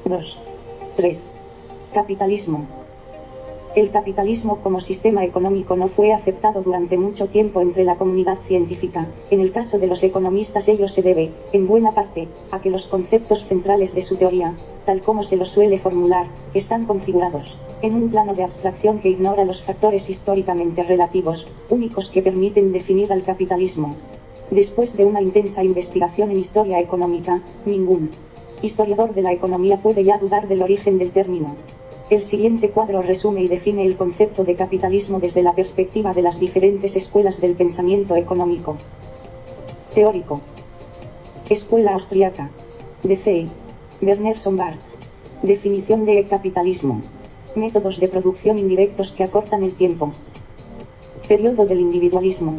2. 3. Capitalismo. El capitalismo como sistema económico no fue aceptado durante mucho tiempo entre la comunidad científica. En el caso de los economistas ello se debe, en buena parte, a que los conceptos centrales de su teoría, tal como se los suele formular, están configurados en un plano de abstracción que ignora los factores históricamente relativos, únicos que permiten definir al capitalismo. Después de una intensa investigación en historia económica, ningún historiador de la economía puede ya dudar del origen del término. El siguiente cuadro resume y define el concepto de capitalismo desde la perspectiva de las diferentes escuelas del pensamiento económico. Teórico. Escuela austriaca. D.C. Werner Sombart. Definición de capitalismo. Métodos de producción indirectos que acortan el tiempo. Periodo del individualismo.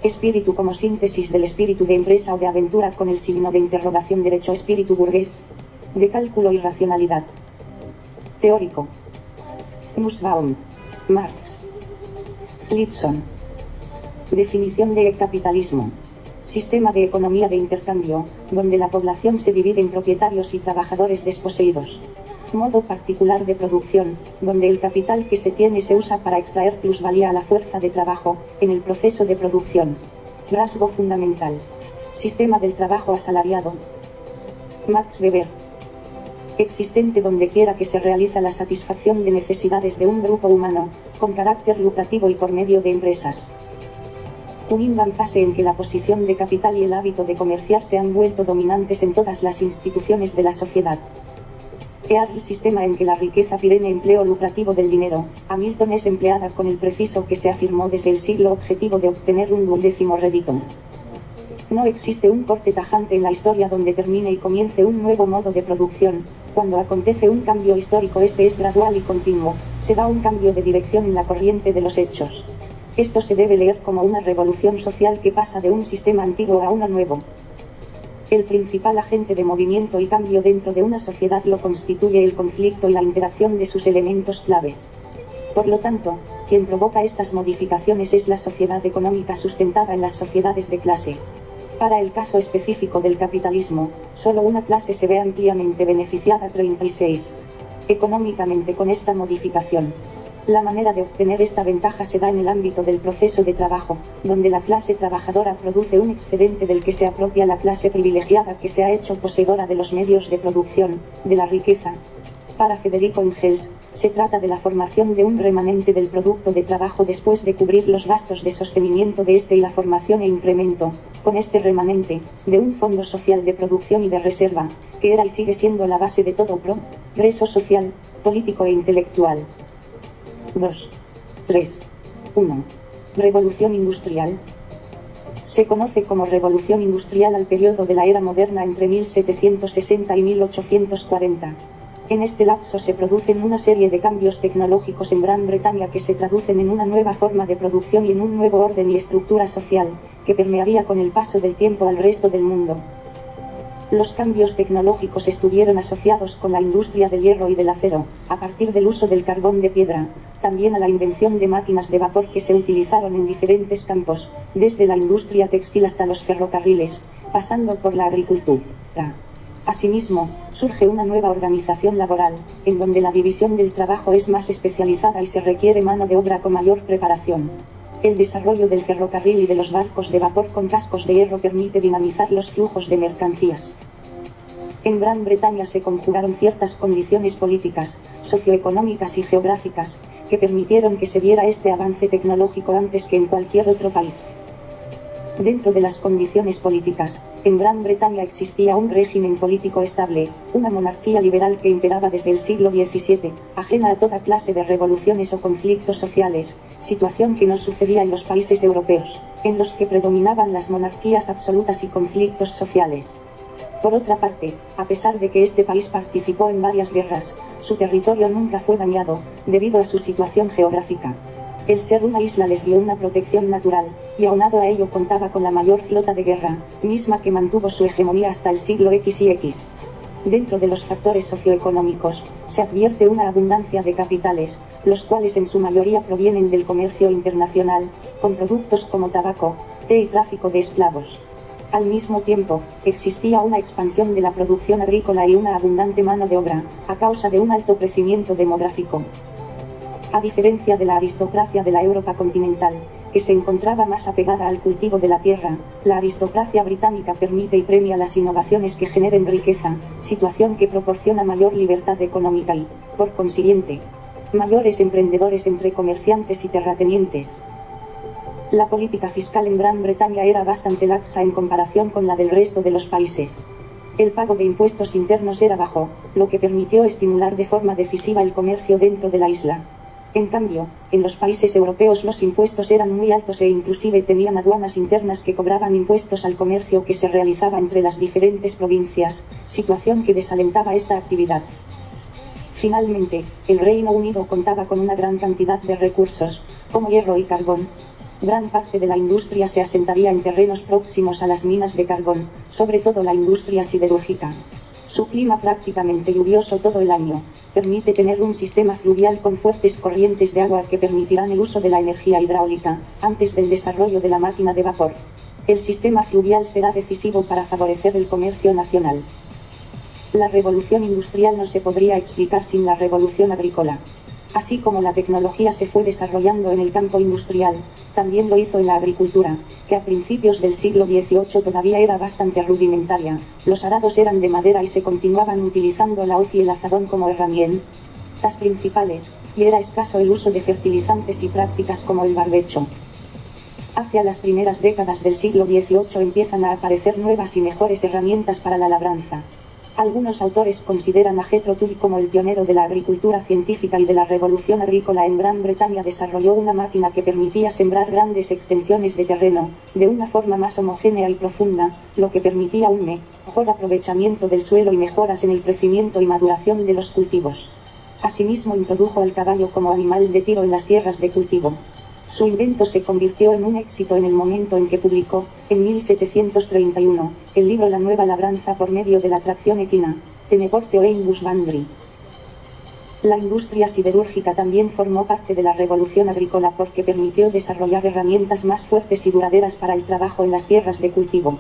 Espíritu como síntesis del espíritu de empresa o de aventura con el signo de interrogación. Derecho. Espíritu burgués. De cálculo y racionalidad. Teórico. Nussbaum. Marx. Lipson. Definición de capitalismo. Sistema de economía de intercambio, donde la población se divide en propietarios y trabajadores desposeídos. Modo particular de producción, donde el capital que se tiene se usa para extraer plusvalía a la fuerza de trabajo, en el proceso de producción. Rasgo fundamental. Sistema del trabajo asalariado. Max Weber. Existente donde quiera que se realiza la satisfacción de necesidades de un grupo humano, con carácter lucrativo y por medio de empresas. Una fase en que la posición de capital y el hábito de comerciar se han vuelto dominantes en todas las instituciones de la sociedad. El sistema en que la riqueza pirene empleo lucrativo del dinero, Hamilton es empleada con el preciso que se afirmó desde el siglo objetivo de obtener un 12º rédito. No existe un corte tajante en la historia donde termine y comience un nuevo modo de producción. Cuando acontece un cambio histórico este es gradual y continuo, se da un cambio de dirección en la corriente de los hechos. Esto se debe leer como una revolución social que pasa de un sistema antiguo a uno nuevo. El principal agente de movimiento y cambio dentro de una sociedad lo constituye el conflicto y la interacción de sus elementos claves. Por lo tanto, quien provoca estas modificaciones es la sociedad económica sustentada en las sociedades de clase. Para el caso específico del capitalismo, solo una clase se ve ampliamente beneficiada 36. Económicamente con esta modificación. La manera de obtener esta ventaja se da en el ámbito del proceso de trabajo, donde la clase trabajadora produce un excedente del que se apropia la clase privilegiada que se ha hecho poseedora de los medios de producción, de la riqueza. Para Federico Engels, se trata de la formación de un remanente del producto de trabajo después de cubrir los gastos de sostenimiento de este y la formación e incremento, con este remanente, de un fondo social de producción y de reserva, que era y sigue siendo la base de todo progreso social, político e intelectual. 2. 3. 1. Revolución industrial. Se conoce como revolución industrial al periodo de la era moderna entre 1760 y 1840. En este lapso se producen una serie de cambios tecnológicos en Gran Bretaña que se traducen en una nueva forma de producción y en un nuevo orden y estructura social, que permearía con el paso del tiempo al resto del mundo. Los cambios tecnológicos estuvieron asociados con la industria del hierro y del acero, a partir del uso del carbón de piedra, también a la invención de máquinas de vapor que se utilizaron en diferentes campos, desde la industria textil hasta los ferrocarriles, pasando por la agricultura. Asimismo, surge una nueva organización laboral, en donde la división del trabajo es más especializada y se requiere mano de obra con mayor preparación. El desarrollo del ferrocarril y de los barcos de vapor con cascos de hierro permite dinamizar los flujos de mercancías. En Gran Bretaña se conjugaron ciertas condiciones políticas, socioeconómicas y geográficas, que permitieron que se diera este avance tecnológico antes que en cualquier otro país. Dentro de las condiciones políticas, en Gran Bretaña existía un régimen político estable, una monarquía liberal que imperaba desde el siglo XVII, ajena a toda clase de revoluciones o conflictos sociales, situación que no sucedía en los países europeos, en los que predominaban las monarquías absolutas y conflictos sociales. Por otra parte, a pesar de que este país participó en varias guerras, su territorio nunca fue dañado, debido a su situación geográfica. El ser una isla les dio una protección natural, y aunado a ello contaba con la mayor flota de guerra, misma que mantuvo su hegemonía hasta el siglo X y X. Dentro de los factores socioeconómicos, se advierte una abundancia de capitales, los cuales en su mayoría provienen del comercio internacional, con productos como tabaco, té y tráfico de esclavos. Al mismo tiempo, existía una expansión de la producción agrícola y una abundante mano de obra, a causa de un alto crecimiento demográfico. A diferencia de la aristocracia de la Europa continental, que se encontraba más apegada al cultivo de la tierra, la aristocracia británica permite y premia las innovaciones que generen riqueza, situación que proporciona mayor libertad económica y, por consiguiente, mayores emprendedores entre comerciantes y terratenientes. La política fiscal en Gran Bretaña era bastante laxa en comparación con la del resto de los países. El pago de impuestos internos era bajo, lo que permitió estimular de forma decisiva el comercio dentro de la isla. En cambio, en los países europeos los impuestos eran muy altos e inclusive tenían aduanas internas que cobraban impuestos al comercio que se realizaba entre las diferentes provincias, situación que desalentaba esta actividad. Finalmente, el Reino Unido contaba con una gran cantidad de recursos, como hierro y carbón. Gran parte de la industria se asentaría en terrenos próximos a las minas de carbón, sobre todo la industria siderúrgica. Su clima prácticamente lluvioso todo el año permite tener un sistema fluvial con fuertes corrientes de agua que permitirán el uso de la energía hidráulica, antes del desarrollo de la máquina de vapor. El sistema fluvial será decisivo para favorecer el comercio nacional. La revolución industrial no se podría explicar sin la revolución agrícola. Así como la tecnología se fue desarrollando en el campo industrial, también lo hizo en la agricultura, que a principios del siglo XVIII todavía era bastante rudimentaria. Los arados eran de madera y se continuaban utilizando la hoz y el azadón como herramientas principales, y era escaso el uso de fertilizantes y prácticas como el barbecho. Hacia las primeras décadas del siglo XVIII empiezan a aparecer nuevas y mejores herramientas para la labranza. Algunos autores consideran a Jethro Tull como el pionero de la agricultura científica y de la revolución agrícola en Gran Bretaña. Desarrolló una máquina que permitía sembrar grandes extensiones de terreno, de una forma más homogénea y profunda, lo que permitía un mejor aprovechamiento del suelo y mejoras en el crecimiento y maduración de los cultivos. Asimismo introdujo al caballo como animal de tiro en las tierras de cultivo. Su invento se convirtió en un éxito en el momento en que publicó, en 1731, el libro La Nueva Labranza por medio de la tracción equina, Teneporse o Engus Bandri. La industria siderúrgica también formó parte de la revolución agrícola porque permitió desarrollar herramientas más fuertes y duraderas para el trabajo en las tierras de cultivo.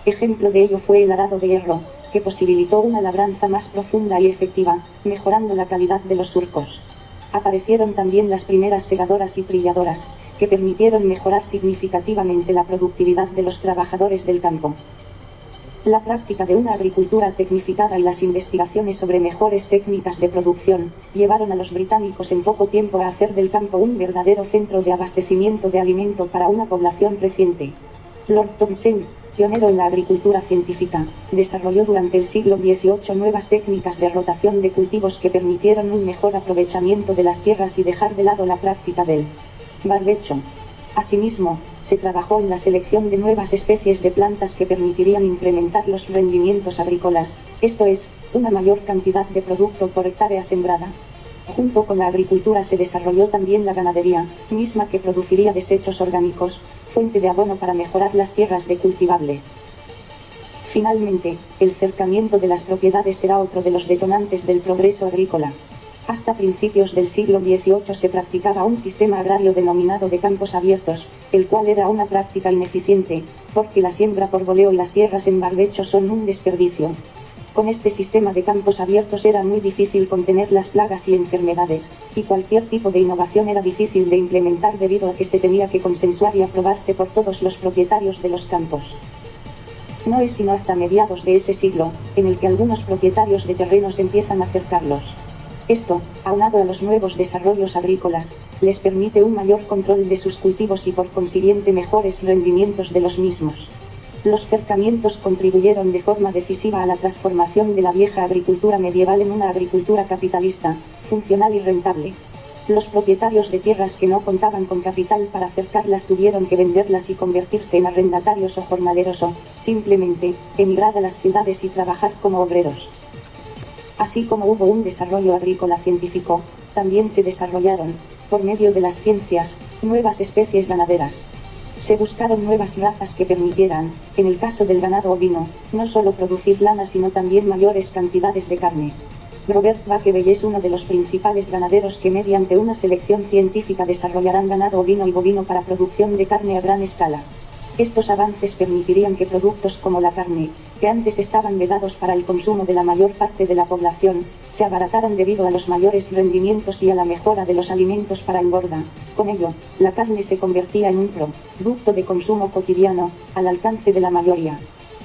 Ejemplo de ello fue el arado de hierro, que posibilitó una labranza más profunda y efectiva, mejorando la calidad de los surcos. Aparecieron también las primeras segadoras y trilladoras, que permitieron mejorar significativamente la productividad de los trabajadores del campo. La práctica de una agricultura tecnificada y las investigaciones sobre mejores técnicas de producción, llevaron a los británicos en poco tiempo a hacer del campo un verdadero centro de abastecimiento de alimento para una población creciente. Lord Townshend, pionero en la agricultura científica, desarrolló durante el siglo XVIII nuevas técnicas de rotación de cultivos que permitieron un mejor aprovechamiento de las tierras y dejar de lado la práctica del barbecho. Asimismo, se trabajó en la selección de nuevas especies de plantas que permitirían incrementar los rendimientos agrícolas, esto es, una mayor cantidad de producto por hectárea sembrada. Junto con la agricultura se desarrolló también la ganadería, misma que produciría desechos orgánicos, fuente de abono para mejorar las tierras de cultivables. Finalmente, el cercamiento de las propiedades será otro de los detonantes del progreso agrícola. Hasta principios del siglo XVIII se practicaba un sistema agrario denominado de campos abiertos, el cual era una práctica ineficiente, porque la siembra por voleo y las tierras en barbecho son un desperdicio. Con este sistema de campos abiertos era muy difícil contener las plagas y enfermedades, y cualquier tipo de innovación era difícil de implementar debido a que se tenía que consensuar y aprobarse por todos los propietarios de los campos. No es sino hasta mediados de ese siglo, en el que algunos propietarios de terrenos empiezan a cercarlos. Esto, aunado a los nuevos desarrollos agrícolas, les permite un mayor control de sus cultivos y por consiguiente mejores rendimientos de los mismos. Los cercamientos contribuyeron de forma decisiva a la transformación de la vieja agricultura medieval en una agricultura capitalista, funcional y rentable. Los propietarios de tierras que no contaban con capital para cercarlas tuvieron que venderlas y convertirse en arrendatarios o jornaleros o, simplemente, emigrar a las ciudades y trabajar como obreros. Así como hubo un desarrollo agrícola científico, también se desarrollaron, por medio de las ciencias, nuevas especies ganaderas. Se buscaron nuevas razas que permitieran, en el caso del ganado ovino, no solo producir lana sino también mayores cantidades de carne. Robert Bakewell es uno de los principales ganaderos que mediante una selección científica desarrollarán ganado ovino y bovino para producción de carne a gran escala. Estos avances permitirían que productos como la carne, que antes estaban vedados para el consumo de la mayor parte de la población, se abarataran debido a los mayores rendimientos y a la mejora de los alimentos para engorda. Con ello, la carne se convertía en un producto de consumo cotidiano, al alcance de la mayoría.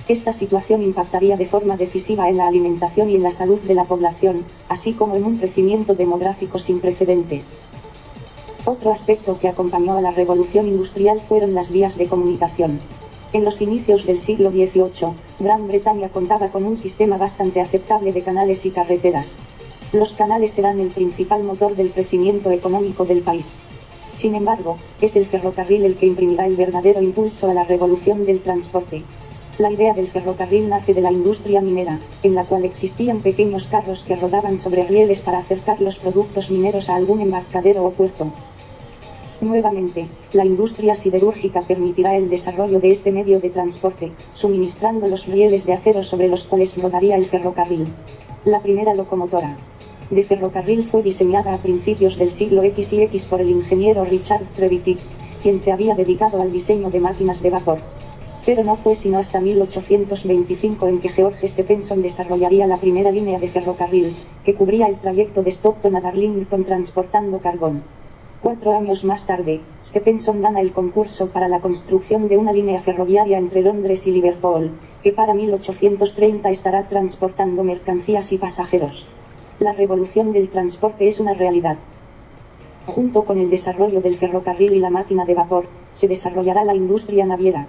Esta situación impactaría de forma decisiva en la alimentación y en la salud de la población, así como en un crecimiento demográfico sin precedentes. Otro aspecto que acompañó a la revolución industrial fueron las vías de comunicación. En los inicios del siglo XVIII, Gran Bretaña contaba con un sistema bastante aceptable de canales y carreteras. Los canales eran el principal motor del crecimiento económico del país. Sin embargo, es el ferrocarril el que imprimirá el verdadero impulso a la revolución del transporte. La idea del ferrocarril nace de la industria minera, en la cual existían pequeños carros que rodaban sobre rieles para acercar los productos mineros a algún embarcadero o puerto. Nuevamente, la industria siderúrgica permitirá el desarrollo de este medio de transporte, suministrando los rieles de acero sobre los cuales rodaría el ferrocarril. La primera locomotora de ferrocarril fue diseñada a principios del siglo XX por el ingeniero Richard Trevithick, quien se había dedicado al diseño de máquinas de vapor. Pero no fue sino hasta 1825 en que George Stephenson desarrollaría la primera línea de ferrocarril, que cubría el trayecto de Stockton a Darlington transportando carbón. 4 años más tarde, Stephenson gana el concurso para la construcción de una línea ferroviaria entre Londres y Liverpool, que para 1830 estará transportando mercancías y pasajeros. La revolución del transporte es una realidad. Junto con el desarrollo del ferrocarril y la máquina de vapor, se desarrollará la industria naviera.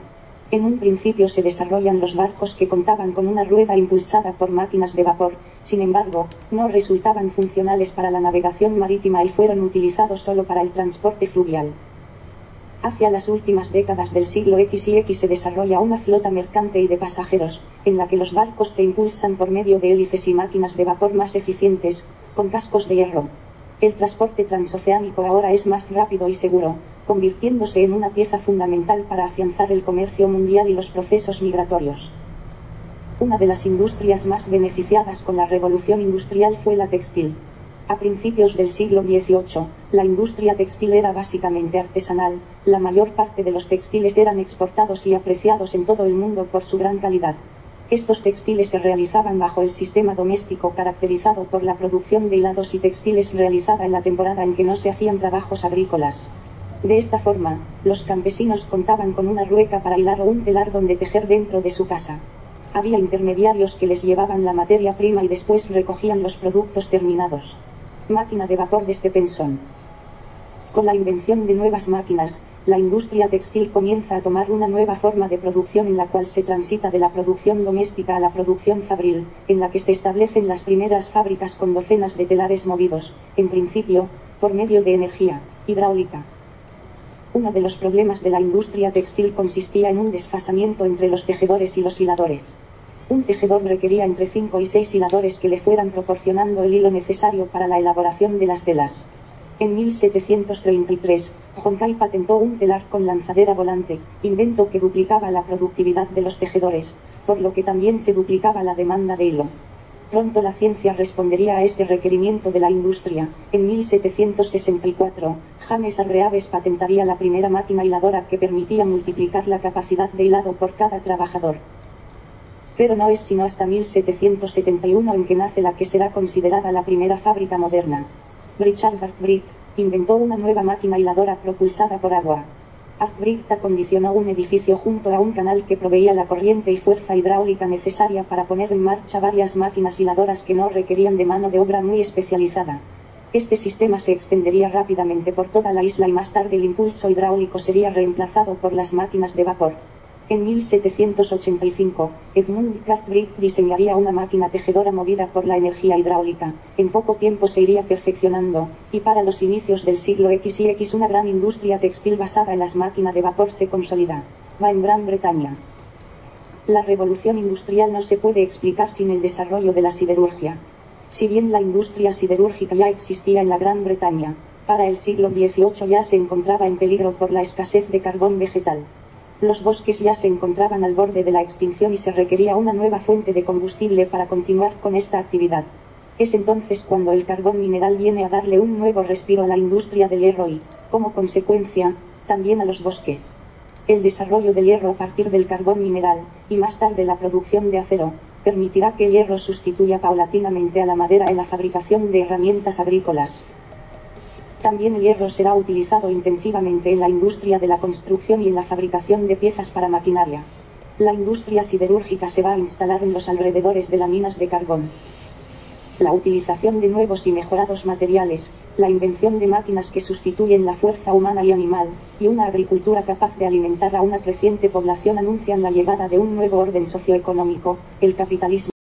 En un principio se desarrollan los barcos que contaban con una rueda impulsada por máquinas de vapor, sin embargo, no resultaban funcionales para la navegación marítima y fueron utilizados solo para el transporte fluvial. Hacia las últimas décadas del siglo XX se desarrolla una flota mercante y de pasajeros, en la que los barcos se impulsan por medio de hélices y máquinas de vapor más eficientes, con cascos de hierro. El transporte transoceánico ahora es más rápido y seguro, convirtiéndose en una pieza fundamental para afianzar el comercio mundial y los procesos migratorios. Una de las industrias más beneficiadas con la revolución industrial fue la textil. A principios del siglo XVIII, la industria textil era básicamente artesanal, la mayor parte de los textiles eran exportados y apreciados en todo el mundo por su gran calidad. Estos textiles se realizaban bajo el sistema doméstico caracterizado por la producción de hilados y textiles realizada en la temporada en que no se hacían trabajos agrícolas. De esta forma, los campesinos contaban con una rueca para hilar o un telar donde tejer dentro de su casa. Había intermediarios que les llevaban la materia prima y después recogían los productos terminados. Máquina de vapor de Stephenson. Con la invención de nuevas máquinas, la industria textil comienza a tomar una nueva forma de producción en la cual se transita de la producción doméstica a la producción fabril, en la que se establecen las primeras fábricas con docenas de telares movidos, en principio, por medio de energía hidráulica. Uno de los problemas de la industria textil consistía en un desfasamiento entre los tejedores y los hiladores. Un tejedor requería entre 5 y 6 hiladores que le fueran proporcionando el hilo necesario para la elaboración de las telas. En 1733, Joncay patentó un telar con lanzadera volante, invento que duplicaba la productividad de los tejedores, por lo que también se duplicaba la demanda de hilo. Pronto la ciencia respondería a este requerimiento de la industria. En 1764, James Hargreaves patentaría la primera máquina hiladora que permitía multiplicar la capacidad de hilado por cada trabajador. Pero no es sino hasta 1771 en que nace la que será considerada la primera fábrica moderna. Richard Arkwright inventó una nueva máquina hiladora propulsada por agua. Arkwright acondicionó un edificio junto a un canal que proveía la corriente y fuerza hidráulica necesaria para poner en marcha varias máquinas hiladoras que no requerían de mano de obra muy especializada. Este sistema se extendería rápidamente por toda la isla y más tarde el impulso hidráulico sería reemplazado por las máquinas de vapor. En 1785, Edmund Cartwright diseñaría una máquina tejedora movida por la energía hidráulica. En poco tiempo se iría perfeccionando, y para los inicios del siglo XX una gran industria textil basada en las máquinas de vapor se consolida. Va en Gran Bretaña. La revolución industrial no se puede explicar sin el desarrollo de la siderurgia. Si bien la industria siderúrgica ya existía en la Gran Bretaña, para el siglo XVIII ya se encontraba en peligro por la escasez de carbón vegetal. Los bosques ya se encontraban al borde de la extinción y se requería una nueva fuente de combustible para continuar con esta actividad. Es entonces cuando el carbón mineral viene a darle un nuevo respiro a la industria del hierro y, como consecuencia, también a los bosques. El desarrollo del hierro a partir del carbón mineral, y más tarde la producción de acero, permitirá que el hierro sustituya paulatinamente a la madera en la fabricación de herramientas agrícolas. También el hierro será utilizado intensivamente en la industria de la construcción y en la fabricación de piezas para maquinaria. La industria siderúrgica se va a instalar en los alrededores de las minas de carbón. La utilización de nuevos y mejorados materiales, la invención de máquinas que sustituyen la fuerza humana y animal, y una agricultura capaz de alimentar a una creciente población anuncian la llegada de un nuevo orden socioeconómico, el capitalismo.